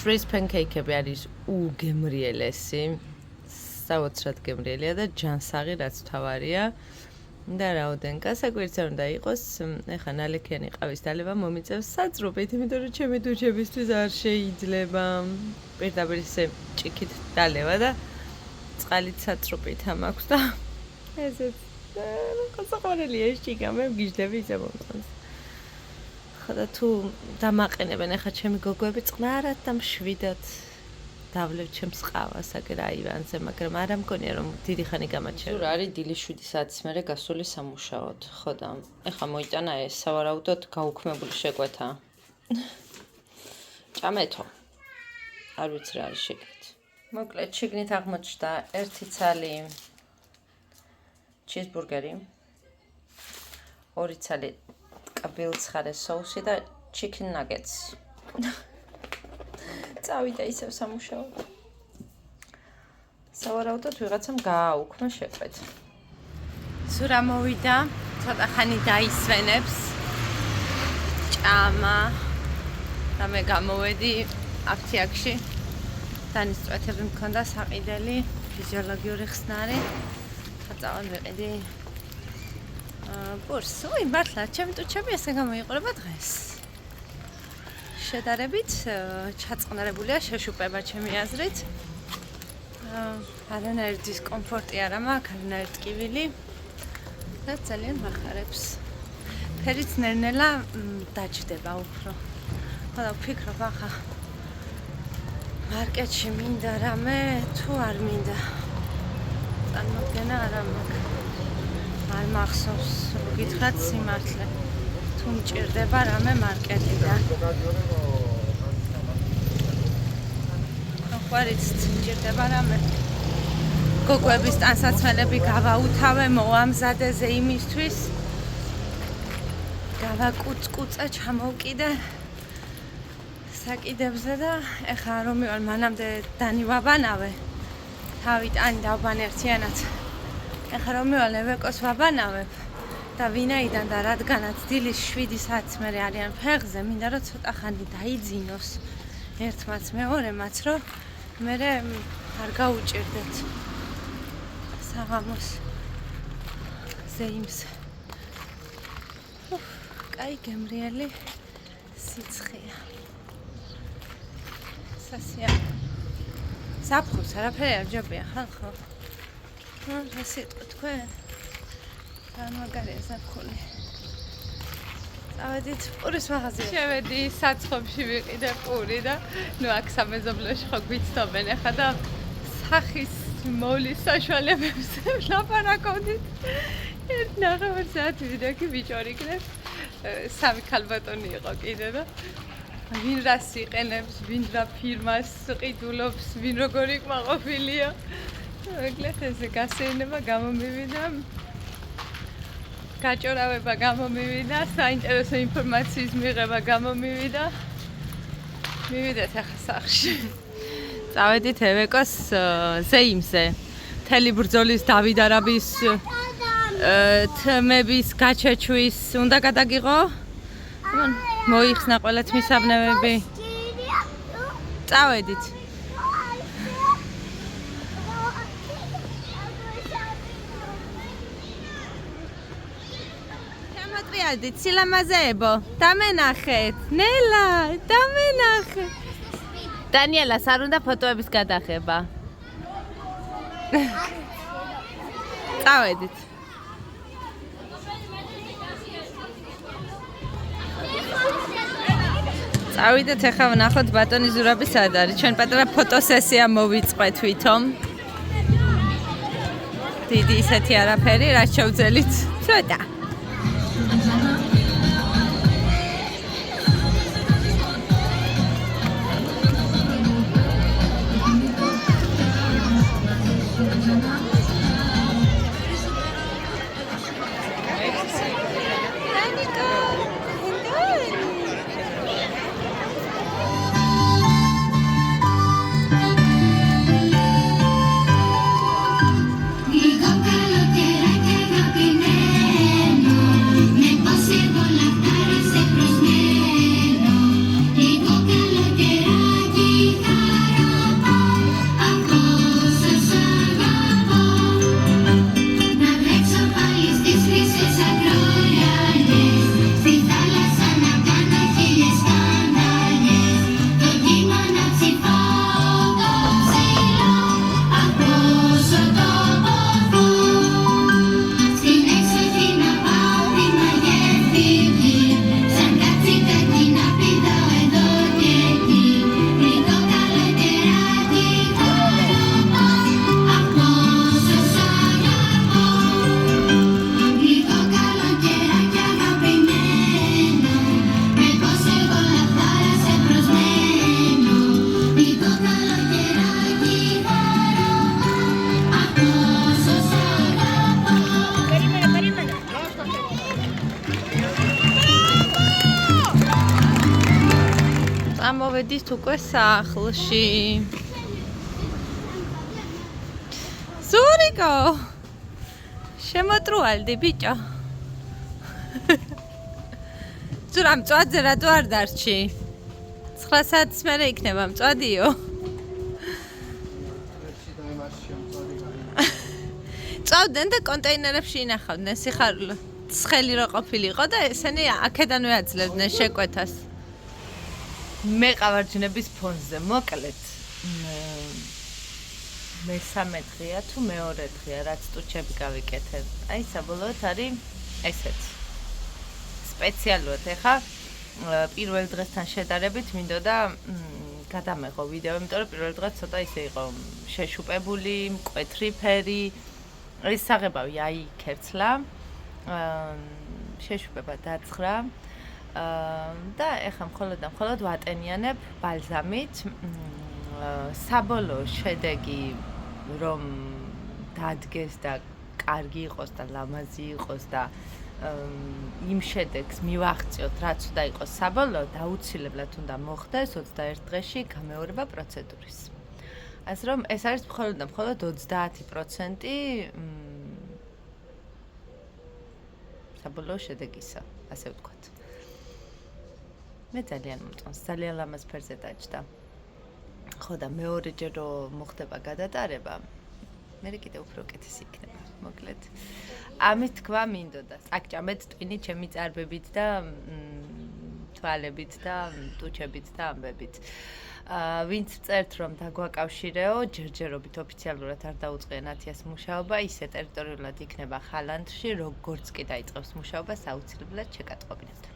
fries pancake-ები არის უგემრიელესი. საოცრად გემრიელია და ჯანსაღი რაც თავარია. და რაოდენ გასაკვირცე უნდა იყოს, ეხა ნალექიანი ყავის დალევა მომიწევს საწყობით, იმიტომ რომ ჩემი დუჩებისთვის არ შეიძლება. პირდაპირ ისე ჭიქით დალევა და წყალით საწყობით ამაქვს და ესეც გასაყვარელია ეს ჭიქა, მე მგიჟდები ისე მომწონს. ხოდა თუ დამაყენებენ ეხა ჩემი გოგოები წყნარად და მშვიდად დავლევ ჩემს ყავას აგერ აივანზე, მაგრამ არა მგონია რომ დიდი ხანი გამაჩერდა. ზურ არის დილის 7 საათის მერე გასული სამუშაოდ. ხო და ეხა მოიტანა ეს სავარაუდოდ გაუქმებული შეკვეთა. ჭამეთო. არ ვიცი რა არის შეგეთ. მოკლედ შიგნით აღმოჩნდა 1 ცალი ჩიზბურგერი, 2 ცალი კაბილცხარე соуსი და chicken nuggets. წავიდა ისევ სამუშაოდ. სავარაუდოდ ვიღაცამ გააუქმა შეკვეთა. სურა მოვიდა, ცოტა ხანი დაისვენებს. ჭამა. და მე გამოვედი აფთიაქში. დანის წვეთები მქონდა საყიდელი, ფიზიოლოგიური ხსნარი. ხაწავად ვიყიდი. ბურს, ой, მართლა, ჩემი ტუჩები ესე გამოიყურება დღეს. შედარებით ჩაწყნარებულია შეშუპება ჩემი აზრით. არანაირი დისკომფორტი არ მაქვს, არანაირი ტკივილი. და ძალიან მახარებს. ფერიც ნერნელა დაჭდება უფრო. ხო და ვფიქრობ ახლა მარკეტში მინდა რამე თუ არ მინდა. წარმოდგენა არ მაქვს. არ მახსოვს, რომ გითხრათ სიმართლე. თუ მჭირდება რამე მარკეტიდან. ხوارიც მჭირდება რამე. გოგოების ტანსაცმელები გავაუთავე, მოამზადეზე იმისთვის. გავაკუწკუწე, ჩამოვკიდე საკიდებზე და ეხლა რომ მივალ მანამდე დანი ვაბანავე. თავი ტანი დავბან ერთიანად. ეხლა რომ მივალ ევეკოს ვაბანავებ. და ვინაიდან და რადგანაც დილის 7 საათს მერე არიან ფეხზე, მინდა რომ ცოტა ხანი დაიძინოს ერთმაც მეორემაც, რომ მერე არ გაუჭირდეთ საღამოს ზეიმს. კაი გემრიელი სიცხეა. სასია. საფხურს არაფერი არ ჯობია ხალხო. რა სიტყვა თქვენ? მაგარია საფხული. წავედით პურის მაღაზიაში. შევედი საცხობში ვიყიდე პური და ნუ აქ სამეზობლოში ხო გვიცნობენ ახლა და სახის მოვლის საშუალებებს ვლაპარაკობდით. 1.5 საათი ვიდეო ბიჭორი იქნებ. 3 ქალბატონი იყო კიდე და ვინ რას იყენებს, ვინ რა ფირმას ყიდულობს, ვინ როგორი კმაყოფილია. ეგლეთ ესე გასეირნება გამომივიდა. გაჭორავება გამომივიდა, საინტერესო ინფორმაციის მიღება გამომივიდა. მივიდეთ ახლა სახლში. წავედით ევეკოს ზეიმზე. მთელი ბრძოლის დავით არაბის თმების გაჩეჩვის უნდა გადაგიღო. მოიხსნა ყველა თმისაბნევები. წავედით. დით სილამაზეებო, დამენახეთ, ნელა, დამენახეთ. დანიელას არ უნდა ფოტოების გადახება. წავედით. წავიდეთ ახლა ვნახოთ ბატონი ზურაბი სად არის. ჩვენ პატარა ფოტოსესია მოვიწყეთ თვითონ. დიდი ისეთი არაფერი, რაც შევძელით. ცოტა. Ni con que lo quiera que camine. წამოვედით უკვე სახლში. ზურიკო შემოტრუალდი ბიჭო. ზურა მწვადზე რატო არ დარჩი? 9 საათის მერე იქნება მწვადიო. წავდნენ და კონტეინერებში ინახავდნენ სიხარულო. ცხელი რო ყოფილიყო და ესენი აქედანვე აძლევდნენ შეკვეთას. მე ყავარჯნების ფონზე მოკლედ მესამე დღეა თუ მეორე დღეა რაც ტუჩები გავიკეთე. აი საბოლოოდ არის ესეც. სპეციალურად ეხა პირველ დღესთან შედარებით მინდოდა გადამეღო ვიდეო, იმიტომ რომ პირველ დღეს ცოტა ისე იყო შეშუპებული, მკვეთრი ფერი. ეს საღებავი აიქერცლა. შეშუპება დაძღრა. და ეხა მხოლოდ ვატენიანებ ბალზამით. საბოლოო შედეგი რომ დადგეს და კარგი იყოს და ლამაზი იყოს და იმ შედეგს მივაღწიოთ, რაც უნდა იყოს საბოლოოდ, აუცილებლად უნდა მოხდეს 21 დღეში გამეორება პროცედურის. ასე რომ ეს არის მხოლოდ 30% საბოლოო შედეგისა, ასე ვთქვათ. მე ძალიან მომწონს, ძალიან ლამაზ ფერზე დაჭდა. ხო და მეორეჯერ რო მოხდება გადატარება, მე კიდე უფრო უკეთესი იქნება, მოკლედ. ამის თქვა მინდოდა. აკჭამეთ ტვინი ჩემი წარბებით და თვალებით და ტუჩებით და ამბებით. ვინც წერთ რომ დაგვაკავშირეო, ჯერჯერობით ოფიციალურად არ დაუწყია ნათიას მუშაობა, ისე ტერიტორიულად იქნება ხალანდში, როგორც კი დაიწყებს მუშაობას, აუცილებლად შეკატყობინებთ.